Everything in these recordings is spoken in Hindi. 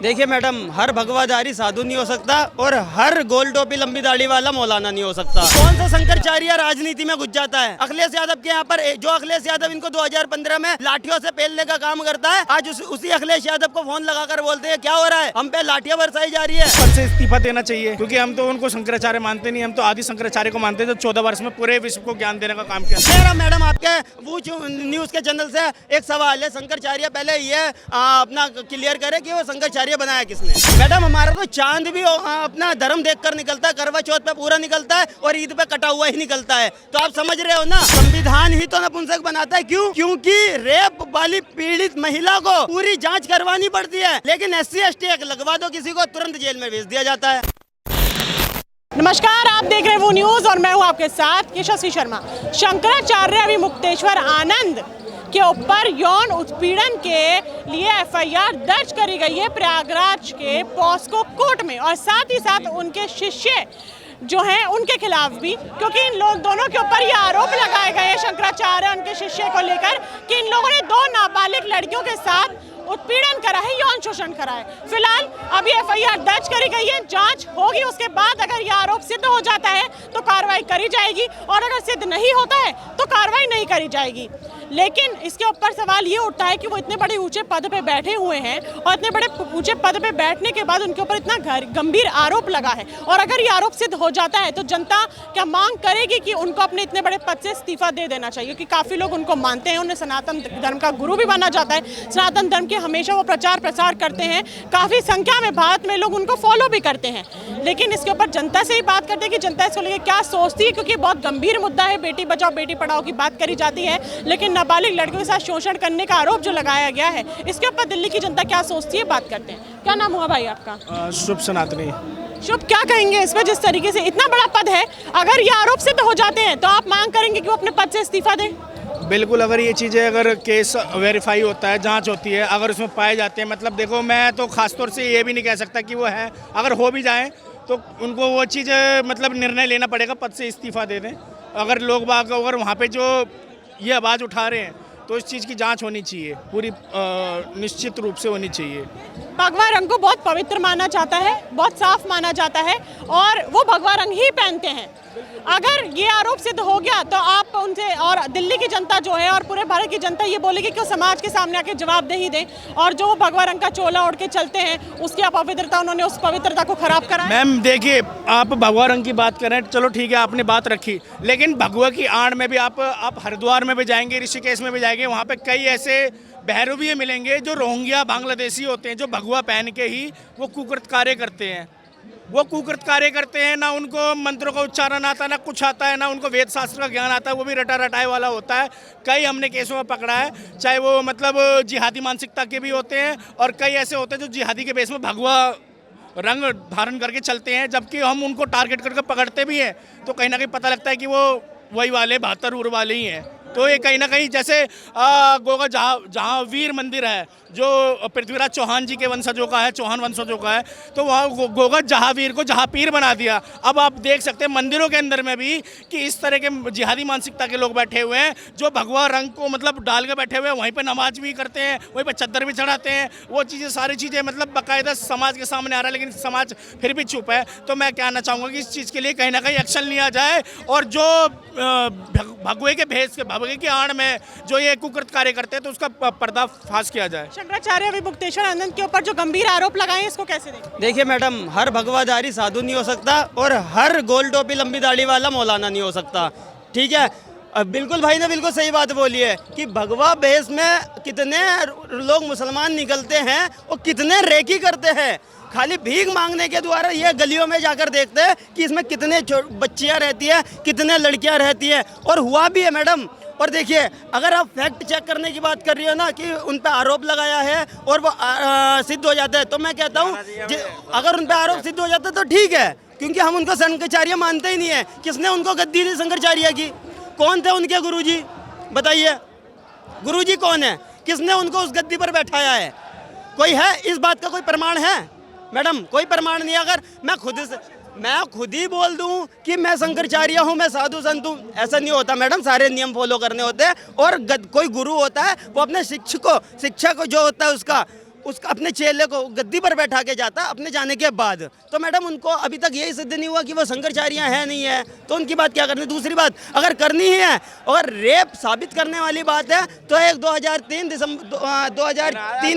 देखिए मैडम, हर भगवाधारी साधु नहीं हो सकता और हर गोल टोपी लंबी दाढ़ी वाला मौलाना नहीं हो सकता। कौन सा शंकराचार्य राजनीति में घुस जाता है? अखिलेश यादव के यहाँ पर जो अखिलेश यादव इनको 2015 में लाठियों से पेलने का काम करता है, आज उसी अखिलेश यादव को फोन लगाकर बोलते हैं क्या हो रहा है, हम पे लाठियां बरसाई जा रही है। पद से इस्तीफा देना चाहिए, क्योंकि हम तो उनको शंकराचार्य मानते नहीं, हम तो आदि शंकराचार्य को मानते हैं, जो 14 वर्ष में पूरे विश्व को ज्ञान देने का काम किया। मेरा मैडम आपके वो न्यूज के चैनल से एक सवाल है, शंकराचार्य पहले ये अपना क्लियर करे कि वो शंकराचार्य बनाया किसने। मैडम हमारा तो चांद भी अपना धर्म देखकर निकलता है, करवा चौथ पे पूरा निकलता है और ईद पे कटा हुआ ही निकलता है। तो आप समझ रहे हो ना, संविधान ही तो नपुंसक बनाता है। क्यों? क्योंकि रेप वाली पीड़ित महिला को पूरी जांच करवानी पड़ती है, लेकिन SC ST एक्ट लगवा दो किसी को, तुरंत जेल में भेज दिया जाता है। नमस्कार, आप देख रहे हैं वो न्यूज और मैं हूं आपके साथ यशस्वी शर्मा। शंकराचार्य अभिमुक्तेश्वर आनंद के ऊपर यौन उत्पीड़न के लिए FIR दर्ज करी गई है प्रयागराज के पॉस्को कोर्ट में, और साथ ही साथ उनके शिष्य जो हैं उनके खिलाफ भी, क्योंकि इन लोग दोनों के ऊपर ये आरोप लगाए गए हैं शंकराचार्य उनके शिष्य को लेकर कि इन लोगों ने 2 नाबालिग लड़कियों के साथ उत्पीड़न करा है, यौन शोषण करा है। फिलहाल अभी FIR दर्ज करी गई है, जांच होगी, उसके बाद अगर ये आरोप सिद्ध हो जाता है तो कार्रवाई करी जाएगी और अगर सिद्ध नहीं होता है तो कार्रवाई नहीं करी जाएगी। लेकिन इसके ऊपर सवाल ये उठता है कि वो इतने बड़े ऊंचे पद पे बैठे हुए हैं और इतने बड़े ऊंचे पद पे बैठने के बाद उनके ऊपर इतना गंभीर आरोप लगा है, और अगर ये आरोप सिद्ध हो जाता है तो जनता क्या मांग करेगी कि उनको अपने इतने बड़े पद से इस्तीफा दे देना चाहिए, क्योंकि काफ़ी लोग उनको मानते हैं, उन्हें सनातन धर्म का गुरु भी माना जाता है, सनातन धर्म के हमेशा वो प्रचार प्रसार करते हैं, काफ़ी संख्या में भारत में लोग उनको फॉलो भी करते हैं। लेकिन इसके ऊपर जनता से ही बात करते हैं कि जनता इसको लेकर क्या सोचती है, क्योंकि बहुत गंभीर मुद्दा है, बेटी बचाओ बेटी पढ़ाओ की बात करी जाती है, लेकिन नाबालिग लड़कियों के साथ शोषण करने का आरोप जो लगाया गया है, इसके ऊपर दिल्ली की जनता क्या सोचती है, बात करते हैं। क्या नाम हुआ भाई आपका? शुभ सनातनी। शुभ, क्या कहेंगे इस पर? जिस तरीके से इतना बड़ा पद है, अगर ये आरोप सिद्ध हो जाते हैं तो आप मांग करेंगे कि वो अपने पद से इस्तीफा दें? बिल्कुल, अगर ये चीज़ें, अगर केस वेरीफाई होता है, जांच होती है, अगर उसमें पाए जाते हैं, मतलब देखो, मैं तो खासतौर से ये भी नहीं कह सकता कि वो है, अगर हो भी जाए तो उनको वो चीज़ मतलब निर्णय लेना पड़ेगा, पद से इस्तीफा दे दें। अगर लोग बाग अगर वहाँ पे जो ये आवाज़ उठा रहे हैं तो इस चीज़ की जांच होनी चाहिए, पूरी निश्चित रूप से होनी चाहिए। भगवा रंग को बहुत पवित्र माना जाता है, बहुत साफ माना जाता है, और वो भगवा रंग ही पहनते हैं। अगर ये आरोप सिद्ध हो गया तो आप उनसे, और दिल्ली की जनता जो है और पूरे भारत की जनता ये बोलेगी कि वो समाज के सामने आके जवाबदेही दें, और जो भगवा रंग का चोला ओढ़ के चलते हैं उसकी अपवित्रता, उन्होंने उस पवित्रता को खराब करा है। मैम देखिए, आप भगवा रंग की बात करें, चलो ठीक है, आपने बात रखी, लेकिन भगवा की आड़ में भी आप हरिद्वार में भी जाएंगे, ऋषिकेश में भी जाएंगे, वहाँ पे कई ऐसे भैरव भी मिलेंगे जो रोहिंग्या बांग्लादेशी होते हैं, जो भगवा पहन के ही वो कुकृत कार्य करते हैं। वो कुकृत कार्य करते हैं, ना उनको मंत्रों का उच्चारण आता है, ना कुछ आता है, ना उनको वेद शास्त्र का ज्ञान आता है, वो भी रटा रटाए वाला होता है। कई हमने केसों में पकड़ा है, चाहे वो मतलब जिहादी मानसिकता के भी होते हैं, और कई ऐसे होते हैं जो जिहादी के बेस में भगवा रंग धारण करके चलते हैं, जबकि हम उनको टारगेट करके पकड़ते भी हैं तो कहीं ना कहीं पता लगता है कि वो वही वाले 72 उर वाले ही हैं। तो ये कहीं ना कहीं, जैसे गोगा जहाँ वीर मंदिर है जो पृथ्वीराज चौहान जी के वंशजों का है, चौहान वंशजों का है, तो वहाँ गोगा जहाँवीर को जहाँपीर बना दिया। अब आप देख सकते हैं मंदिरों के अंदर में भी कि इस तरह के जिहादी मानसिकता के लोग बैठे हुए हैं, जो भगवा रंग को मतलब डाल के बैठे हुए हैं, वहीं पर नमाज भी करते हैं, वहीं पर चद्दर भी चढ़ाते हैं, वो चीज़ें, सारी चीज़ें मतलब बाकायदा समाज के सामने आ रहा है, लेकिन समाज फिर भी चुप है। तो मैं कहना चाहूँगा कि इस चीज़ के लिए कहीं ना कहीं एक्शन लिया जाए, और जो भगवे के भेष के भगवे की आड़ में जो ये कुकृत कार्य करते हैं तो उसका पर्दाफाश किया जाए। शंकराचार्य अभिमुक्तेश्वर आनंद के ऊपर जो गंभीर आरोप लगाए हैं, इसको कैसे देखें? देखिए मैडम, हर भगवाधारी साधु नहीं हो सकता और हर गोल टोपी लंबी दाढ़ी वाला मौलाना नहीं हो सकता, ठीक है। बिल्कुल भाई ने बिल्कुल सही बात बोली है कि भगवा भेष में कितने लोग मुसलमान निकलते हैं और कितने रेकी करते हैं, खाली भीख मांगने के द्वारा ये गलियों में जाकर देखते हैं कि इसमें कितने बच्चियां रहती है, कितने लड़कियां रहती है, और हुआ भी है मैडम। और देखिए, अगर आप फैक्ट चेक करने की बात कर रही हो ना कि उन पर आरोप लगाया है और वो सिद्ध हो जाता है, तो मैं कहता हूँ अगर उन पर आरोप सिद्ध हो जाता है तो ठीक है, क्योंकि हम उनको शंकराचार्य मानते ही नहीं है। किसने उनको गद्दी दी शंकराचार्य की? कौन थे उनके गुरुजी? बताइए, गुरुजी कौन है? किसने उनको उस गद्दी पर बैठाया है? कोई है? इस बात का कोई प्रमाण है मैडम? कोई प्रमाण नहीं। अगर मैं खुद ही बोल दूं कि मैं शंकराचार्य हूं, मैं साधु संत हूं, ऐसा नहीं होता मैडम। सारे नियम फॉलो करने होते हैं, और कोई गुरु होता है वो अपने शिक्षक को जो होता है उसका अपने चेले को गद्दी पर बैठा के जाता अपने जाने के बाद। तो मैडम उनको अभी तक यही सिद्ध नहीं हुआ कि वो शंकराचार्य है नहीं है, तो उनकी बात क्या करनी। दूसरी बात, अगर करनी ही है, अगर रेप साबित करने वाली बात है तो एक 2003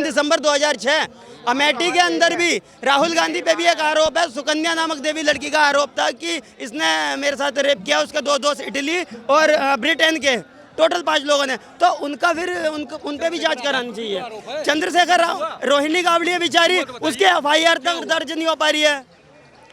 दिसंबर 2006 अमेठी के अंदर भी राहुल गांधी पे भी एक आरोप है। सुकन्या नामक देवी लड़की का आरोप था कि इसने मेरे साथ रेप किया। उसके 2 दोस्त इटली और ब्रिटेन के, टोटल 5 लोगों ने। तो उनका फिर उन पे भी जांच करानी चाहिए। चंद्रशेखर राव, रोहिणी गावड़ी है बेचारी, उसके FIR तक दर्ज नहीं हो पा रही है।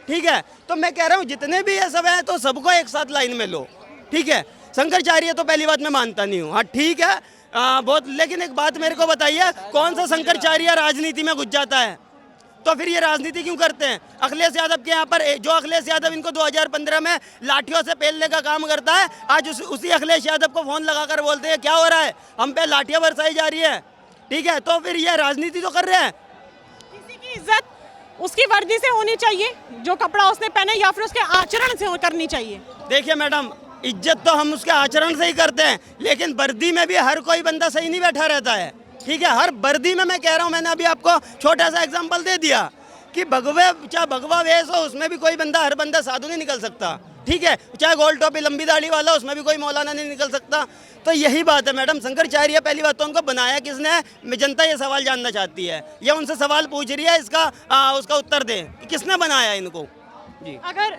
ठीक है, तो मैं कह रहा हूँ जितने भी ये सब है तो सबको एक साथ लाइन में लो। ठीक है, शंकराचार्य तो पहली बात मैं मानता नहीं हूँ। हाँ ठीक है, बहुत, लेकिन एक बात मेरे को बताइए, कौन सा शंकराचार्य राजनीति में घुस जाता है? तो फिर ये राजनीति क्यों करते हैं? अखिलेश यादव के यहाँ पर जो अखिलेश यादव इनको 2015 में लाठियों से पेलने का काम करता है, आज उसी अखिलेश यादव को फोन लगाकर बोलते हैं क्या हो रहा है, हम पे लाठियाँ बरसाई जा रही है। ठीक है, तो फिर ये राजनीति तो कर रहे हैं। किसी की इज्जत उसकी वर्दी से होनी चाहिए, जो कपड़ा उसने पहना, या फिर उसके आचरण से करनी चाहिए। देखिए मैडम, इज्जत तो हम उसके आचरण से ही करते हैं, लेकिन वर्दी में भी हर कोई बंदा सही नहीं बैठा रहता है। ठीक है, हर वर्दी में मैं कह रहा हूँ, मैंने अभी आपको छोटा सा एग्जांपल दे दिया कि चाहे भगवा वेश हो, उसमें भी कोई बंदा, हर बंदा साधु नहीं निकल सकता। ठीक है, चाहे गोल टोपी लंबी दाढ़ी वाला, उसमें भी कोई मौलाना नहीं निकल सकता। तो यही बात है मैडम, शंकराचार्य पहली बात तो उनको बनाया किसने, जनता ये सवाल जानना चाहती है, या उनसे सवाल पूछ रही है, इसका उसका उत्तर दें कि किसने बनाया इनको। जी, अगर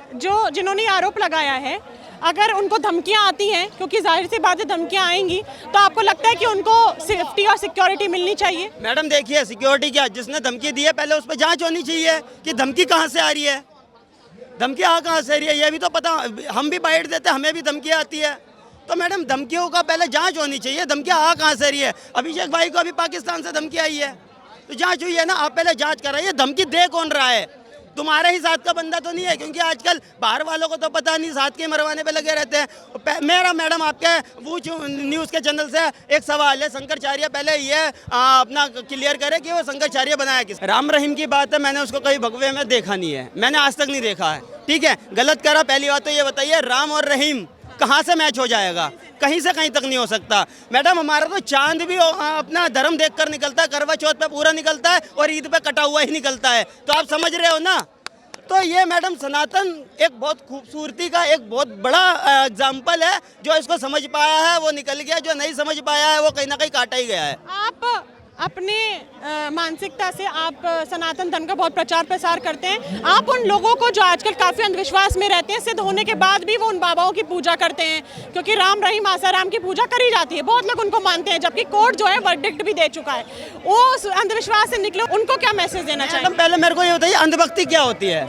जिन्होंने आरोप लगाया है, अगर उनको धमकियां आती हैं, क्योंकि जाहिर सी बात है धमकियां आएंगी, तो आपको लगता है कि उनको सेफ्टी और सिक्योरिटी मिलनी चाहिए? मैडम देखिए, सिक्योरिटी क्या, जिसने धमकी दी है पहले उस पर जांच होनी चाहिए कि धमकी कहाँ से आ रही है, धमकी कहाँ से आ रही है, ये भी तो पता। हम भी बाइट देते, हमें भी धमकी आती है। तो मैडम धमकियों का पहले जांच होनी चाहिए, धमकी कहाँ से आ रही है। अभिषेक भाई को अभी पाकिस्तान से धमकी आई है, तो जांच हुई है ना, आप पहले जांच कराइए, धमकी दे कौन रहा है, तुम्हारे ही साथ का बंदा तो नहीं है, क्योंकि आजकल बाहर वालों को तो पता नहीं, साथ के मरवाने पे लगे रहते हैं। मेरा मैडम आपके वो न्यूज़ के चैनल से एक सवाल है, शंकराचार्य पहले ये अपना क्लियर करे कि वो शंकराचार्य बनाया किस। राम रहीम की बात है, मैंने उसको कहीं भगवे में देखा नहीं है, मैंने आज तक नहीं देखा है। ठीक है, गलत करा। पहली बात तो ये बताइए, राम और रहीम कहाँ से मैच हो जाएगा? कहीं से कहीं तक नहीं हो सकता। मैडम हमारा तो चांद भी अपना धर्म देखकर निकलता है, करवा चौथ पे पूरा निकलता है और ईद पे कटा हुआ ही निकलता है। तो आप समझ रहे हो ना। तो ये मैडम सनातन एक बहुत खूबसूरती का एक बहुत बड़ा एग्जाम्पल है। जो इसको समझ पाया है वो निकल गया, जो नहीं समझ पाया है वो कहीं ना कहीं काटा ही गया है। आप अपने मानसिकता से आप सनातन धर्म का बहुत प्रचार प्रसार करते हैं। आप उन लोगों को जो आजकल काफ़ी अंधविश्वास में रहते हैं, सिद्ध होने के बाद भी वो उन बाबाओं की पूजा करते हैं, क्योंकि राम रहीम आसाराम की पूजा करी जाती है, बहुत लोग उनको मानते हैं, जबकि कोर्ट जो है वर्डिक्ट भी दे चुका है। वो अंधविश्वास से निकले, उनको क्या मैसेज देना चाहिए? पहले मेरे को ये बताइए, अंधभक्ति क्या होती है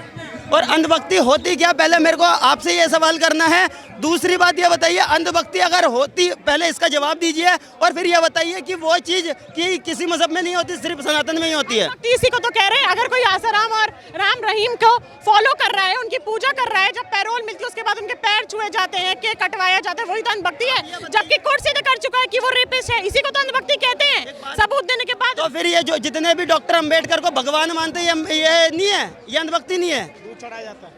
और अंधभक्ति होती क्या? पहले मेरे को आपसे ये सवाल करना है। दूसरी बात ये बताइए, अंधभक्ति अगर होती, पहले इसका जवाब दीजिए, और फिर ये बताइए कि वो चीज़ कि किसी मजहब में नहीं होती, सिर्फ सनातन में ही होती है। इसी को तो कह रहे हैं, अगर कोई आसाराम और राम रहीम को फॉलो कर रहा है, उनकी पूजा कर रहा है, जब पैरोल मिलती है उसके बाद उनके पैर छुए जाते हैं, केक कटवाया जाता है, वही तो अंधभक्ति है। जबकि कोर्ट सीधे कर चुका है कि वो रेपिस्ट है, इसी को तो अंधभक्ति कहते हैं, सबूत देने के बाद। तो फिर ये जो जितने भी डॉक्टर अम्बेडकर को भगवान मानते हैं, ये नहीं है, ये अंधभक्ति नहीं है।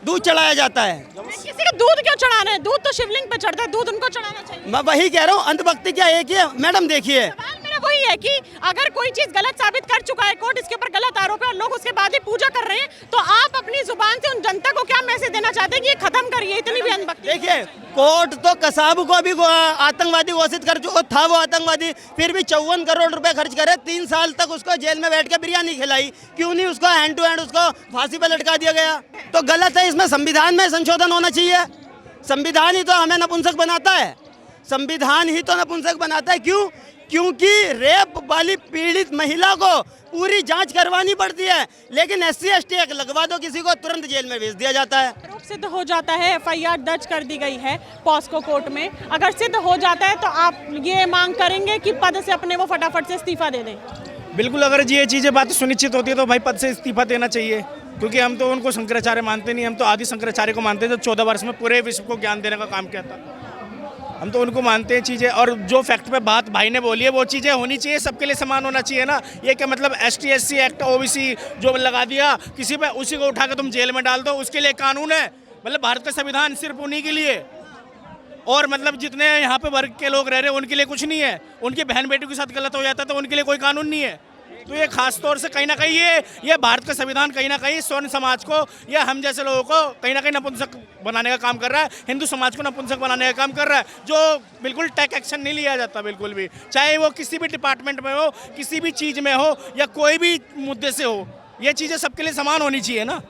दूध चढ़ाया जाता है। किसी को दूध क्यों चढ़ाना है? दूध तो शिवलिंग पे चढ़ता है, दूध उनको चढ़ाना चाहिए। मैं वही कह रहा हूँ, अंधभक्ति क्या एक ही है। मैडम देखिए, सवाल मेरा वही है कि अगर कोई चीज गलत साबित कर चुका है, कोर्ट इसके ऊपर गलत आरोप है और लोग उसके बाद ही पूजा कर रहे हैं, तो आप अपनी जुबान से उन जनता को क्या मैसेज देना चाहते हैं कि ये खत्म करिए इतनी भी अंधभक्ति? देखिए, कोर्ट तो कसाब को भी आतंकवादी घोषित कर चुका था, वो आतंकवादी, फिर भी 54 करोड़ रुपए खर्च करे, 3 साल तक उसको जेल में बैठ के बिरयानी खिलाई, क्यों नहीं उसको हैंड टू हैंड उसको फांसी पर लटका दिया गया? तो गलत है। इसमें संविधान में संशोधन होना चाहिए। संविधान ही तो हमें नपुंसक बनाता है, संविधान ही तो नपुंसक बनाता है। क्यों? क्योंकि रेप वाली पीड़ित महिला को पूरी जांच करवानी पड़ती है, लेकिन SC ST एक्ट लगवा दो किसी को, तुरंत जेल में भेज दिया जाता है। आरोप सिद्ध हो जाता है, FIR दर्ज कर दी गई है पॉस्को कोर्ट में। अगर सिद्ध हो जाता है तो आप ये मांग करेंगे कि पद से अपने वो फटाफट से इस्तीफा दे दें? बिल्कुल, अगर ये चीज़ें बात सुनिश्चित होती है तो भाई पद से इस्तीफा देना चाहिए, क्योंकि हम तो उनको शंकराचार्य मानते नहीं, हम तो आदि शंकराचार्य को मानते हैं, जो 14 वर्ष में पूरे विश्व को ज्ञान देने का काम किया था। हम तो उनको मानते हैं चीज़ें। और जो फैक्ट पे बात भाई ने बोली है वो चीज़ें होनी चाहिए, सबके लिए समान होना चाहिए ना। ये क्या मतलब ST SC एक्ट OBC जो लगा दिया किसी पे, उसी को उठा के तुम जेल में डाल दो, उसके लिए कानून है? मतलब भारत का संविधान सिर्फ उन्हीं के लिए, और मतलब जितने यहाँ पे वर्ग के लोग रह रहे हैं उनके लिए कुछ नहीं है। उनकी बहन बेटी के साथ गलत हो जाता है तो उनके लिए कोई कानून नहीं है। तो ये खास तौर से कहीं ना कहीं ये भारत का संविधान कहीं ना कहीं स्वर्ण समाज को या हम जैसे लोगों को कहीं ना कहीं नपुंसक बनाने का काम कर रहा है, हिंदू समाज को नपुंसक बनाने का काम कर रहा है, जो बिल्कुल टेक एक्शन नहीं लिया जाता बिल्कुल भी, चाहे वो किसी भी डिपार्टमेंट में हो, किसी भी चीज़ में हो या कोई भी मुद्दे से हो, ये चीज़ें सबके लिए समान होनी चाहिए ना।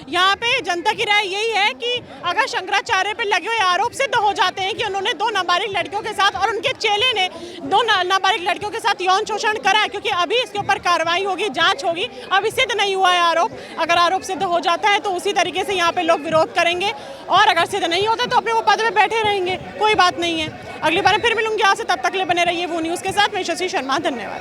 यहाँ पे जनता की राय यही है कि अगर शंकराचार्य पे लगे हुए आरोप सिद्ध हो जाते हैं कि उन्होंने 2 नाबालिग लड़कियों के साथ और उनके चेले ने 2 नाबालिग लड़कियों के साथ यौन शोषण करा है, क्योंकि अभी इसके ऊपर कार्रवाई होगी, जांच होगी, अभी सिद्ध नहीं हुआ है आरोप। अगर आरोप सिद्ध हो जाता है तो उसी तरीके से यहाँ पे लोग विरोध करेंगे, और अगर सिद्ध नहीं होता तो अपने वो पद पे बैठे रहेंगे, कोई बात नहीं है। अगली बार फिर मिलूंगी आपसे, तब तक ले बने रहिए वो न्यूज़ के साथ। मैं शशि शर्मा, धन्यवाद।